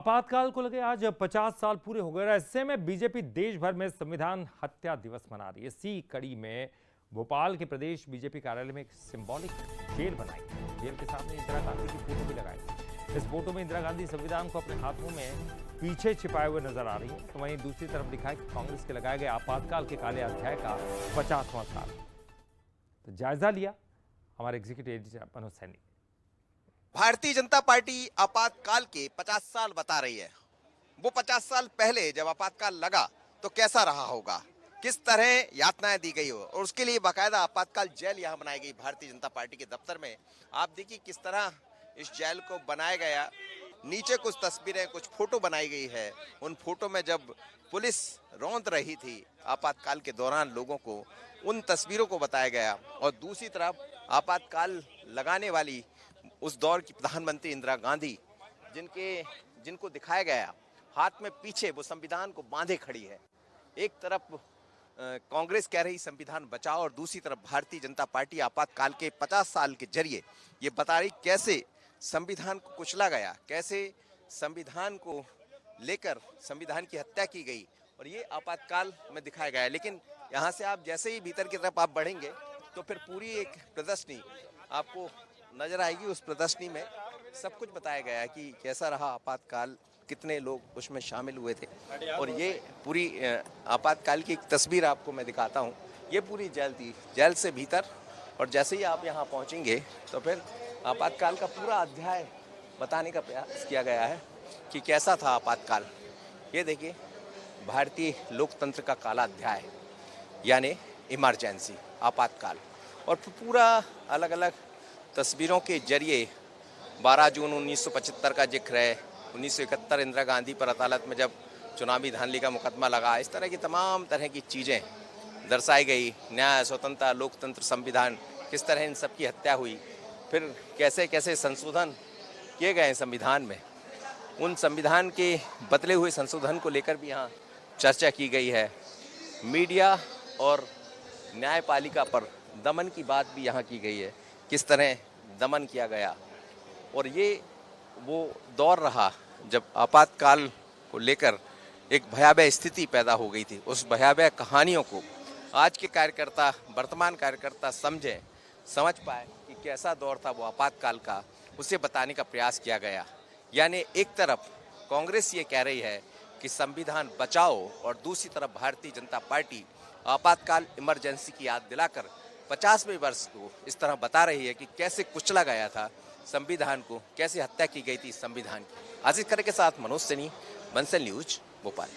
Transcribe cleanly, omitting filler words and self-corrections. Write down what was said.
आपातकाल को लगे आज 50 साल पूरे हो गए। ऐसे में बीजेपी देश भर में संविधान हत्या दिवस मना रही है। इसी कड़ी में भोपाल के प्रदेश बीजेपी कार्यालय में एक सिंबॉलिक जेल बनाई है। जेल के सामने इंदिरा गांधी की फोटो भी लगाई है। इस फोटो में इंदिरा गांधी संविधान को अपने हाथों में पीछे छिपाए हुए नजर आ रही है। तो वहीं दूसरी तरफ लिखा है कि कांग्रेस के लगाए गए आपातकाल के काले अध्याय का 50वां साल। तो जायजा लिया हमारे executive editor Manoj Saini. Bharatiya Janata party आपातकाल के 50 साल बता रही है। वो 50 साल पहले जब आपातकाल लगा तो कैसा रहा होगा, किस तरह यातनाएं दी गई हो, और उसके लिए बाकायदा आपातकाल जेल यहाँ बनाई गई भारतीय जनता पार्टी के दफ्तर में। आप देखिए किस तरह इस जेल को बनाया गया। नीचे कुछ तस्वीरें, कुछ फोटो बनाई गई है। उन फोटो में जब पुलिस रौंद रही थी आपातकाल के दौरान लोगों को, उन तस्वीरों को बताया गया। और दूसरी तरफ आपातकाल लगाने वाली उस दौर की प्रधानमंत्री इंदिरा गांधी, जिनको दिखाया गया हाथ में पीछे वो संविधान को बांधे खड़ी है। एक तरफ कांग्रेस कह रही संविधान बचाओ, और दूसरी तरफ भारतीय जनता पार्टी आपातकाल के 50 साल के जरिए ये बता रही कैसे संविधान को कुचला गया, कैसे संविधान को लेकर संविधान की हत्या की गई, और ये आपातकाल में दिखाया गया है। लेकिन यहाँ से आप जैसे ही भीतर की तरफ आप बढ़ेंगे तो फिर पूरी एक प्रदर्शनी आपको नजर आएगी। उस प्रदर्शनी में सब कुछ बताया गया है कि कैसा रहा आपातकाल, कितने लोग उसमें शामिल हुए थे। और ये पूरी आपातकाल की एक तस्वीर आपको मैं दिखाता हूँ। ये पूरी जेल थी, जेल से भीतर, और जैसे ही आप यहाँ पहुँचेंगे तो फिर आपातकाल का पूरा अध्याय बताने का प्रयास किया गया है कि कैसा था आपातकाल। ये देखिए, भारतीय लोकतंत्र का काला अध्याय यानी इमरजेंसी, आपातकाल। और पूरा अलग अलग तस्वीरों के जरिए 12 जून 1975 का जिक्र है। 1971 इंदिरा गांधी पर अदालत में जब चुनावी धांधली का मुकदमा लगा, इस तरह की तमाम तरह की चीज़ें दर्शाई गई। न्याय, स्वतंत्रता, लोकतंत्र, संविधान, किस तरह इन सब की हत्या हुई, फिर कैसे कैसे संशोधन किए गए संविधान में, उन संविधान के बदले हुए संशोधन को लेकर भी यहाँ चर्चा की गई है। मीडिया और न्यायपालिका पर दमन की बात भी यहाँ की गई है, किस तरह दमन किया गया। और ये वो दौर रहा जब आपातकाल को लेकर एक भयावह स्थिति पैदा हो गई थी। उस भयावह कहानियों को आज के कार्यकर्ता, वर्तमान कार्यकर्ता समझ पाए कि कैसा दौर था वो आपातकाल का, उसे बताने का प्रयास किया गया। यानी एक तरफ कांग्रेस ये कह रही है कि संविधान बचाओ, और दूसरी तरफ भारतीय जनता पार्टी आपातकाल इमरजेंसी की याद दिलाकर 50वें वर्ष को इस तरह बता रही है कि कैसे कुचला गया था संविधान को, कैसे हत्या की गई थी संविधान की। आशीष खरे के साथ मनोज सैनी, बंसल न्यूज, भोपाल।